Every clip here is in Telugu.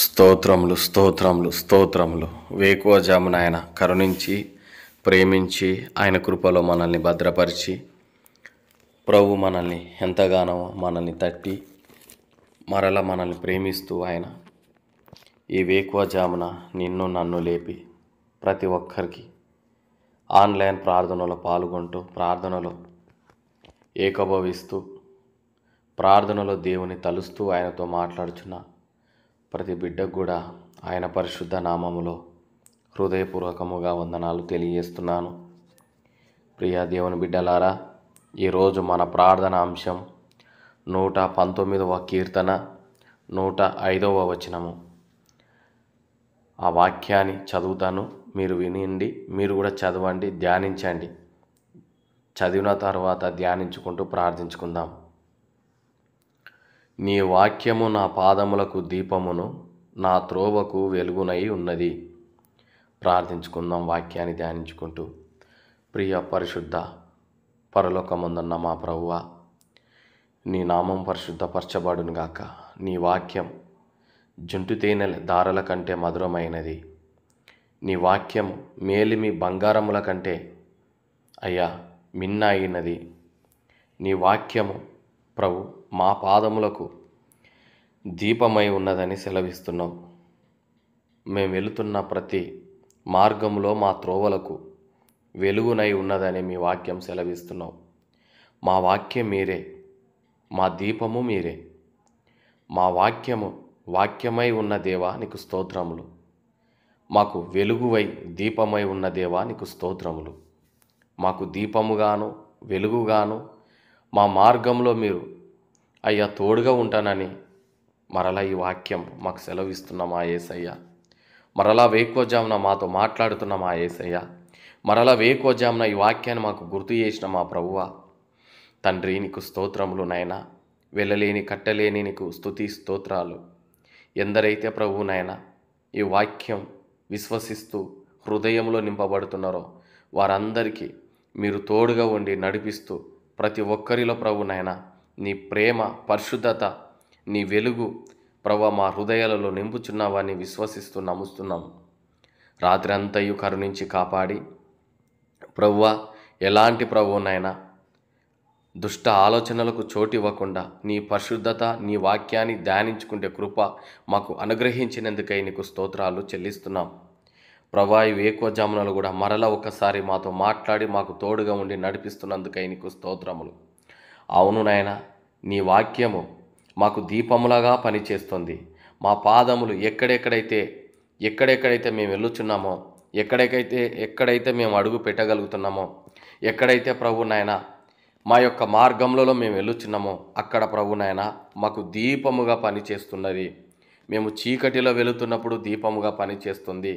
స్తోత్రములు స్తోత్రములు స్తోత్రములు. వేకువజామున ఆయన కరుణించి ప్రేమించి ఆయన కృపలో మనల్ని భద్రపరిచి ప్రభు మనల్ని ఎంతగానో మనల్ని తట్టి మరల మనల్ని ప్రేమిస్తూ ఆయన ఈ వేకువజామున నిన్ను నన్ను లేపి ప్రతి ఒక్కరికి ఆన్లైన్ ప్రార్థనలో పాల్గొంటూ ప్రార్థనలో ఏకభవిస్తూ ప్రార్థనలో దేవుని తలుస్తూ ఆయనతో మాట్లాడుచున్న ప్రతి బిడ్డకు కూడా ఆయన పరిశుద్ధ నామములో హృదయపూర్వకముగా వందనాలు తెలియజేస్తున్నాను. ప్రియ దేవుని బిడ్డలారా, ఈరోజు మన ప్రార్థన అంశం 119వ కీర్తన 105వ వచనము. ఆ వాక్యాన్ని చదువుతాను, మీరు వినండి, మీరు కూడా చదవండి, ధ్యానించండి. చదివిన తర్వాత ధ్యానించుకుంటూ ప్రార్థించుకుందాం. నీ వాక్యము నా పాదములకు దీపమును, నా త్రోవకు వెలుగునై ఉన్నది. ప్రార్థించుకుందాం వాక్యాన్ని ధ్యానించుకుంటూ. ప్రియ పరిశుద్ధ పరలోకమందున్న మా ప్రభువా, నీ నామం పరిశుద్ధపరచబడును గాక. నీ వాక్యం జుంటు తేనెల దారల కంటే మధురమైనది. నీ వాక్యం మేలిమి బంగారముల కంటే అయ్యా మిన్న అయినది. నీ వాక్యము ప్రభు మా పాదములకు దీపమై ఉన్నదని సెలవిస్తున్నాం. మేము వెళుతున్న ప్రతి మార్గంలో మా త్రోవలకు వెలుగునై ఉన్నదని మీ వాక్యం సెలవిస్తున్నాం. మా వాక్యం మీరే, మా దీపము మీరే. మా వాక్యమై ఉన్న దేవా నీకు స్తోత్రములు. మాకు వెలుగువై దీపమై ఉన్న దేవా నీకు స్తోత్రములు. మాకు దీపముగాను వెలుగుగాను మా మార్గంలో మీరు అయ్యా తోడుగా ఉంటానని మరలా ఈ వాక్యం మాకు సెలవిస్తున్న మా యేసయ్య. మరలా వేకువజామున మాతో మాట్లాడుతున్న మా యేసయ్య. మరలా వేకువజామున ఈ వాక్యాన్ని మాకు గుర్తు చేసిన మా ప్రభువా తండ్రి నీకు స్తోత్రములు నాయనా. వెళ్ళలేని కట్టలేని నీకు స్తుతి స్తోత్రాలు. ఎందరైతే ప్రభు నాయనా ఈ వాక్యం విశ్వసిస్తూ హృదయంలో నింపబడుతున్నారో వారందరికీ మీరు తోడుగా ఉండి నడిపిస్తూ ప్రతి ఒక్కరిలో ప్రభు నాయనా నీ ప్రేమ పరిశుద్ధత నీ వెలుగు ప్రభు మా హృదయాలలో నింపుచున్నావని విశ్వసిస్తూ నమ్ముస్తున్నాం. రాత్రి అంతయు కరుణించి కాపాడి ప్రభువా ఎలాంటి ప్రభువునైనా దుష్ట ఆలోచనలకు చోటివ్వకుండా నీ పరిశుద్ధత నీ వాక్యాన్ని ధ్యానించుకుంటే కృప మాకు అనుగ్రహించినందుకై నీకు స్తోత్రాలు చెల్లిస్తున్నాం. ప్రభా ఈ వేకువజామునలు కూడా మరలా ఒకసారి మాతో మాట్లాడి మాకు తోడుగా ఉండి నడిపిస్తున్నందుకై నీకు స్తోత్రములు. అవును నాయన, నీ వాక్యము మాకు దీపములాగా పనిచేస్తుంది. మా పాదములు ఎక్కడెక్కడైతే మేము వెళ్ళుచున్నామో, ఎక్కడైతే మేము అడుగు పెట్టగలుగుతున్నామో, ఎక్కడైతే ప్రభు నాయన మా యొక్క మార్గంలో మేము వెళ్ళుచున్నామో అక్కడ ప్రభు నాయన మాకు దీపముగా పనిచేస్తున్నది. మేము చీకటిలో వెళుతున్నప్పుడు దీపముగా పనిచేస్తుంది.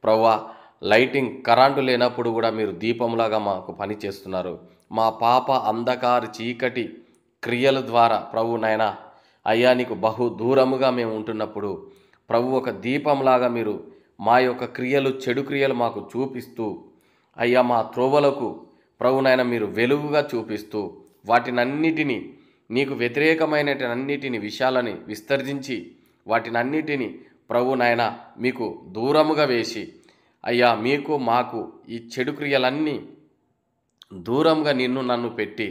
ప్రభువా లైటింగ్ కరెంటు లేనప్పుడు కూడా మీరు దీపంలాగా మాకు పనిచేస్తున్నారు. మా పాప అంధకార చీకటి క్రియల ద్వారా ప్రభు నాయన అయ్యా నీకు బహు దూరముగా మేము ఉంటున్నప్పుడు ప్రభు ఒక దీపంలాగా మీరు మా యొక్క క్రియలు చెడు క్రియలు మాకు చూపిస్తూ అయ్యా మా త్రోవలకు ప్రభు నాయన మీరు వెలుగుగా చూపిస్తూ వాటినన్నిటినీ నీకు వ్యతిరేకమైనటన్నిటిని విషయాలని విస్తర్జించి వాటినన్నిటినీ ప్రభు నాయన మీకు దూరముగా వేసి అయ్యా మీకు మాకు ఈ చెడు క్రియలన్నీ దూరంగా నిన్ను నన్ను పెట్టి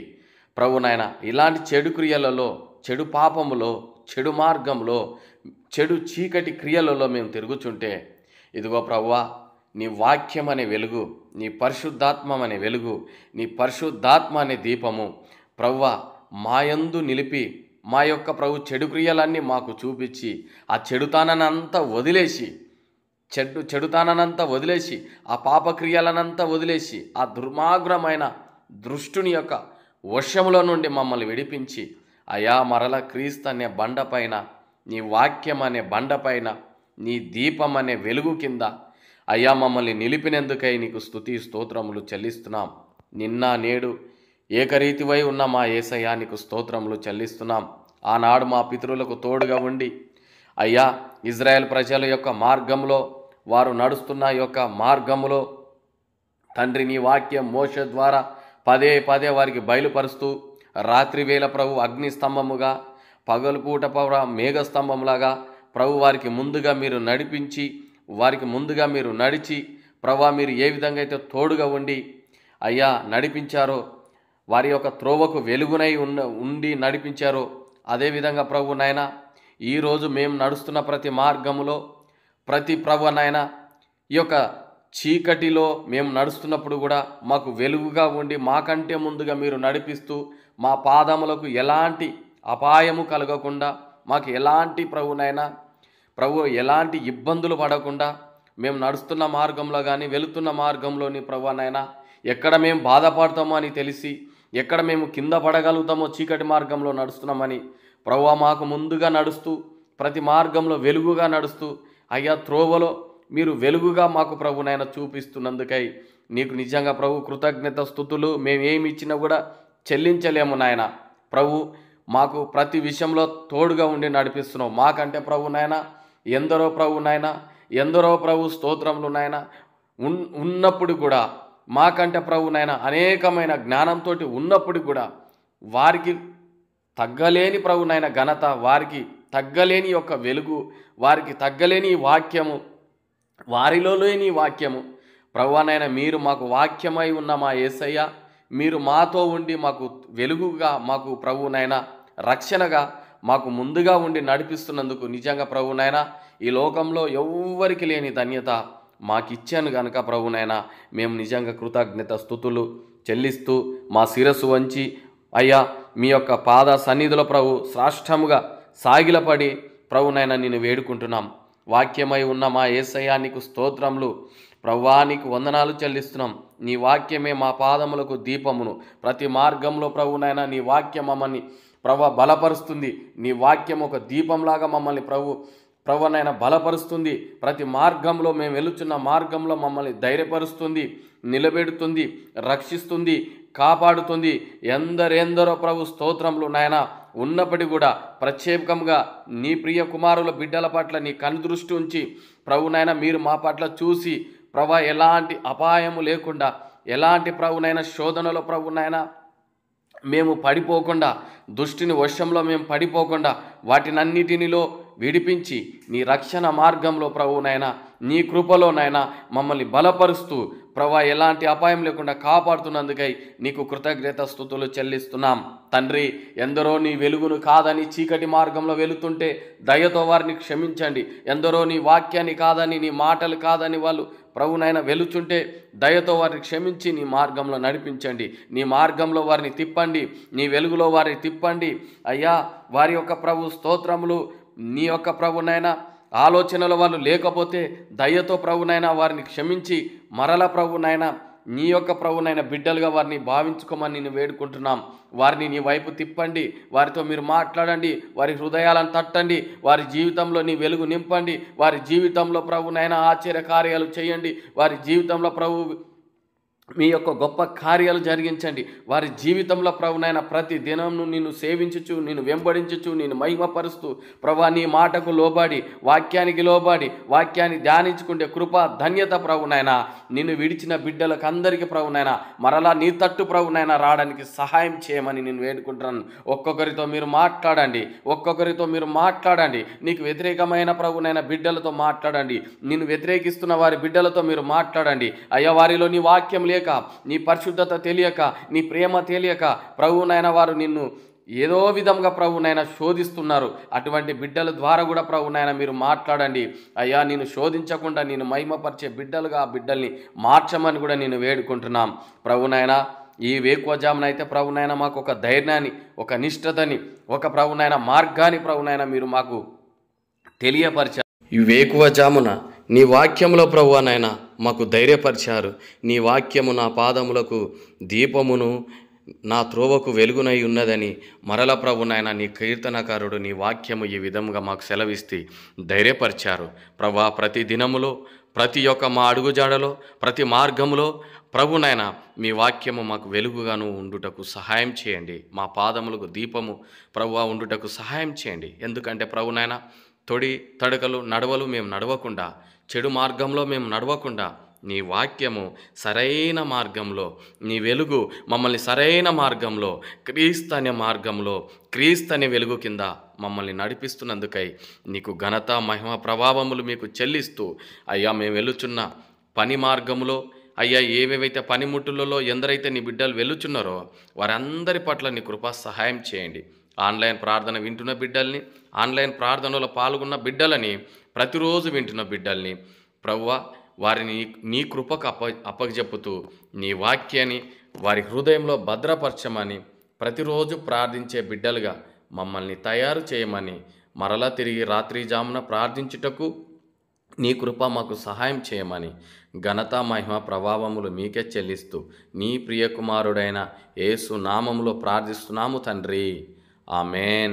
ప్రభు నాయన ఇలాంటి చెడు క్రియలలో, చెడు పాపములో, చెడు మార్గంలో, చెడు చీకటి క్రియలలో మేము తిరుగుచుంటే ఇదిగో ప్రభువా నీ వాక్యం అనే వెలుగు, నీ పరిశుద్ధాత్మ అనే వెలుగు, నీ పరిశుద్ధాత్మ అనే దీపము ప్రభువా మాయందు నిలిపి మా యొక్క ప్రభు చెడు క్రియలన్నీ మాకు చూపించి ఆ చెడుతానంతా వదిలేసి ఆ పాపక్రియలనంతా వదిలేసి ఆ దుర్మార్గమైన దృష్టుని యొక్క వశములో నుండి మమ్మల్ని విడిపించి అయా మరల క్రీస్తు అనే బండపైన, నీ వాక్యం అనే బండపైన, నీ దీపం అనే వెలుగు కింద అయ్యా మమ్మల్ని నిలిపినందుకై నీకు స్తుతి స్తోత్రములు చెల్లిస్తున్నాం. నిన్న నేడు ఏకరీతివై ఉన్న మా యేసయ్యా నీకు స్తోత్రములు చెల్లిస్తున్నాం. ఆనాడు మా పితరులకు తోడుగా ఉండి అయ్యా ఇజ్రాయెల్ ప్రజల యొక్క మార్గంలో వారు నడుస్తున్న యొక్క మార్గంలో తండ్రి నీ వాక్యం మోషే ద్వారా పదే వారికి బయలుపరుస్తూ రాత్రివేళ ప్రభు అగ్నిస్తంభముగా పగలుపూట మేఘస్తంభంలాగా ప్రభు వారికి ముందుగా మీరు నడిపించి, వారికి ముందుగా మీరు నడిచి, ప్రభు మీరు ఏ విధంగా అయితే తోడుగా ఉండి అయ్యా నడిపించారో, వారి యొక్క త్రోవకు వెలుగునై ఉండి నడిపించారో, అదేవిధంగా ప్రభు నాయన ఈరోజు మేము నడుస్తున్న ప్రతి మార్గములో ప్రభు నాయన ఈ యొక్క చీకటిలో మేము నడుస్తున్నప్పుడు కూడా మాకు వెలుగుగా ఉండి మాకంటే ముందుగా మీరు నడిపిస్తూ, మా పాదములకు ఎలాంటి అపాయము కలగకుండా, మాకు ఎలాంటి ప్రభు ఎలాంటి ఇబ్బందులు పడకుండా మేము నడుస్తున్న మార్గంలో కానీ వెళుతున్న మార్గంలోని ప్రభు నాయన ఎక్కడ మేము బాధపడతామో అని తెలిసి, ఎక్కడ మేము కింద పడగలుగుతామో చీకటి మార్గంలో నడుస్తున్నామని ప్రభువా మాకు ముందుగా నడుస్తూ, ప్రతి మార్గంలో వెలుగుగా నడుస్తూ, అయ్యా త్రోవలో మీరు వెలుగుగా మాకు ప్రభు నాయన చూపిస్తున్నందుకై నీకు నిజంగా ప్రభు కృతజ్ఞత స్థుతులు మేము ఏమి ఇచ్చినా కూడా చెల్లించలేము నాయన. ప్రభు మాకు ప్రతి విషయంలో తోడుగా ఉండి నడిపిస్తున్నావు. మాకంటే ప్రభు నాయన ఎందరో ప్రభు స్తోత్రములు నాయన ఉన్నప్పుడు కూడా, మాకంటే ప్రభు నాయన అనేకమైన జ్ఞానంతో ఉన్నప్పుడు కూడా వారికి తగ్గలేని ప్రభు నాయన ఘనత, వారికి తగ్గలేని యొక్క వెలుగు, వారికి తగ్గలేని వాక్యము, వారిలో లేని వాక్యము ప్రభువానైనా మీరు మాకు వాక్యమై ఉన్న మా యేసయ్య, మీరు మాతో ఉండి మాకు వెలుగుగా, మాకు ప్రభువునైనా రక్షణగా మాకు ముందుగా ఉండి నడిపిస్తున్నందుకు నిజంగా ప్రభువునైనా ఈ లోకంలో ఎవ్వరికి లేని ధన్యత మాకిచ్చాను కనుక ప్రభువునైనా మేము నిజంగా కృతజ్ఞత స్తుతులు చెల్లిస్తూ మా శిరస్సు వంచి అయ్యా మీ యొక్క పాద సన్నిధిలో ప్రభు సాష్టాముగా సాగిలపడి ప్రభువునైనా నిన్ను వేడుకుంటున్నాం. వాక్యమై ఉన్న మా యేసయ్య నీకు స్తోత్రములు ప్రభువా, నీకు వందనాలు చెల్లిస్తున్నాం. నీ వాక్యమే మా పాదములకు దీపమును. ప్రతి మార్గంలో ప్రభువునైనా నీ వాక్యం మమ్మల్ని బలపరుస్తుంది. నీ వాక్యం ఒక దీపంలాగా మమ్మల్ని ప్రభువనైనా బలపరుస్తుంది. ప్రతి మార్గంలో మేము వెళుచున్న మార్గంలో మమ్మల్ని ధైర్యపరుస్తుంది, నిలబెడుతుంది, రక్షిస్తుంది, కాపాడుతుంది. ఎందరెందరో ప్రభు స్తోత్రములు నాయన ఉన్నప్పటికీ కూడా ప్రత్యేకంగా నీ ప్రియ కుమారుల బిడ్డల పట్ల నీ కనుదృష్టి ఉంచి ప్రభునైనా మీరు మా పట్ల చూసి ప్రభు ఎలాంటి అపాయము లేకుండా, ఎలాంటి ప్రభునైనా శోధనలో ప్రభునైనా మేము పడిపోకుండా, దుష్టిని వశంలో మేము పడిపోకుండా వాటినన్నిటినిలో విడిపించి నీ రక్షణ మార్గంలో ప్రభువునైనా నీ కృపలోనైనా మమ్మల్ని బలపరుస్తూ ప్రభా ఎలాంటి అపాయం లేకుండా కాపాడుతున్నందుకై నీకు కృతజ్ఞత స్తుతులు చెల్లిస్తున్నాం. తండ్రి, ఎందరో నీ వెలుగును కాదని చీకటి మార్గంలో వెళుతుంటే దయతో వారిని క్షమించండి. ఎందరో నీ వాక్యాన్ని కాదని, నీ మాటలు కాదని వాళ్ళు ప్రభునైనా వెలుచుంటే దయతో వారిని క్షమించి నీ మార్గంలో నడిపించండి. నీ మార్గంలో వారిని తిప్పండి, నీ వెలుగులో వారిని తిప్పండి. అయ్యా వారి యొక్క ప్రభు స్తోత్రములు నీ యొక్క ప్రభునైనా ఆలోచనలో వాళ్ళు లేకపోతే దయతో ప్రభునైనా వారిని క్షమించి మరల ప్రభునైనా నీ యొక్క ప్రభునైనా బిడ్డలుగా వారిని భావించుకోమని నేను వేడుకుంటున్నాం. వారిని నీ వైపు తిప్పండి, వారితో మీరు మాట్లాడండి, వారి హృదయాలను తట్టండి, వారి జీవితంలో నీ వెలుగు నింపండి, వారి జీవితంలో ప్రభునైనా ఆశ్చర్య కార్యాలు చేయండి, వారి జీవితంలో ప్రభు మీ యొక్క గొప్ప కార్యాలు జరిగించండి. వారి జీవితంలో ప్రభునైనా ప్రతి దినంను నిన్ను సేవించుచు, నిన్ను వెంబడించుచు, నిన్ను మహిమపరుస్తూ ప్రభా నీ మాటకు లోబడి, వాక్యానికి లోబడి, వాక్యాన్ని ధ్యానించుకుంటే కృప ధన్యత ప్రభునైనా నిన్ను విడిచిన బిడ్డలకు అందరికీ ప్రభునైనా మరలా నీ తట్టు ప్రభునైనా రావడానికి సహాయం చేయమని నేను వేడుకుంటున్నాను. ఒక్కొక్కరితో మీరు మాట్లాడండి, నీకు వ్యతిరేకమైన ప్రభునైనా బిడ్డలతో మాట్లాడండి, నిన్ను వ్యతిరేకిస్తున్న వారి బిడ్డలతో మీరు మాట్లాడండి. అయ్యా వారిలో నీ వాక్యం లేక, నీ పరిశుద్ధత తెలియక, నీ ప్రేమ తెలియక ప్రభువునైనా వారు నిన్ను ఏదో విధంగా ప్రభువునైనా శోధిస్తున్నారు. అటువంటి బిడ్డల ద్వారా కూడా ప్రభువునైనా మీరు మాట్లాడండి. అయ్యా నేను శోధించకుండా నేను మహిమపరిచే బిడ్డలుగా ఆ బిడ్డల్ని మార్చమని కూడా నేను వేడుకుంటున్నాం. ప్రభువునైనా ఈ వేకువజామునైతే ప్రభువునైనా మాకు ఒక ధైర్యాన్ని, ఒక నిష్ఠతని, ఒక ప్రభువునైనా మార్గాన్ని ప్రభువునైనా మీరు మాకు తెలియపరిచారు. ఈ వేకువజామున నీ వాక్యములో ప్రభువనైనా మాకు ధైర్యపరిచారు. నీ వాక్యము నా పాదములకు దీపమును, నా త్రోవకు వెలుగునై ఉన్నదని మరల ప్రభునైనా నీ కీర్తనకారుడు నీ వాక్యము ఈ విధముగా మాకు సెలవిస్తే ధైర్యపరిచారు. ప్రభా ప్రతి దినములో, ప్రతి ఒక్క మా అడుగుజాడలో, ప్రతి మార్గములో ప్రభునైనా మీ వాక్యము మాకు వెలుగుగాను ఉండుటకు సహాయం చేయండి. మా పాదములకు దీపము ప్రభువా ఉండుటకు సహాయం చేయండి. ఎందుకంటే ప్రభునైనా తడకలు నడవలు మేము నడవకుండా, చెడు మార్గంలో మేము నడవకుండా నీ వాక్యము సరైన మార్గంలో, నీ వెలుగు మమ్మల్ని సరైన మార్గంలో, క్రీస్తు అనే వెలుగు కింద మమ్మల్ని నడిపిస్తున్నందుకై నీకు ఘనత మహిమ ప్రభావములు మీకు చెల్లిస్తూ అయ్యా మేము వెళ్ళుచున్న పని మార్గంలో అయ్యా ఏవేవైతే పనిముట్టులలో ఎందరైతే నీ బిడ్డలు వెళ్ళుచున్నారో వారందరి పట్ల నీ కృపా సహాయం చేయండి. ఆన్లైన్ ప్రార్థన వింటున్న బిడ్డల్ని, ఆన్లైన్ ప్రార్థనలో పాల్గొన్న బిడ్డలని, ప్రతిరోజు వింటున్న బిడ్డల్ని ప్రభువా వారిని నీ కృపకు అప్పగజెప్పుతూ నీ వాక్యాన్ని వారి హృదయంలో భద్రపరచమని, ప్రతిరోజు ప్రార్థించే బిడ్డలుగా మమ్మల్ని తయారు చేయమని, మరలా తిరిగి రాత్రి జామున ప్రార్థించుటకు నీ కృప మాకు సహాయం చేయమని ఘనత మహిమ ప్రభావములు మీకే చెల్లిస్తూ నీ ప్రియకుమారుడైన యేసు నామములో ప్రార్థిస్తున్నాము తండ్రి. ఆమేన్.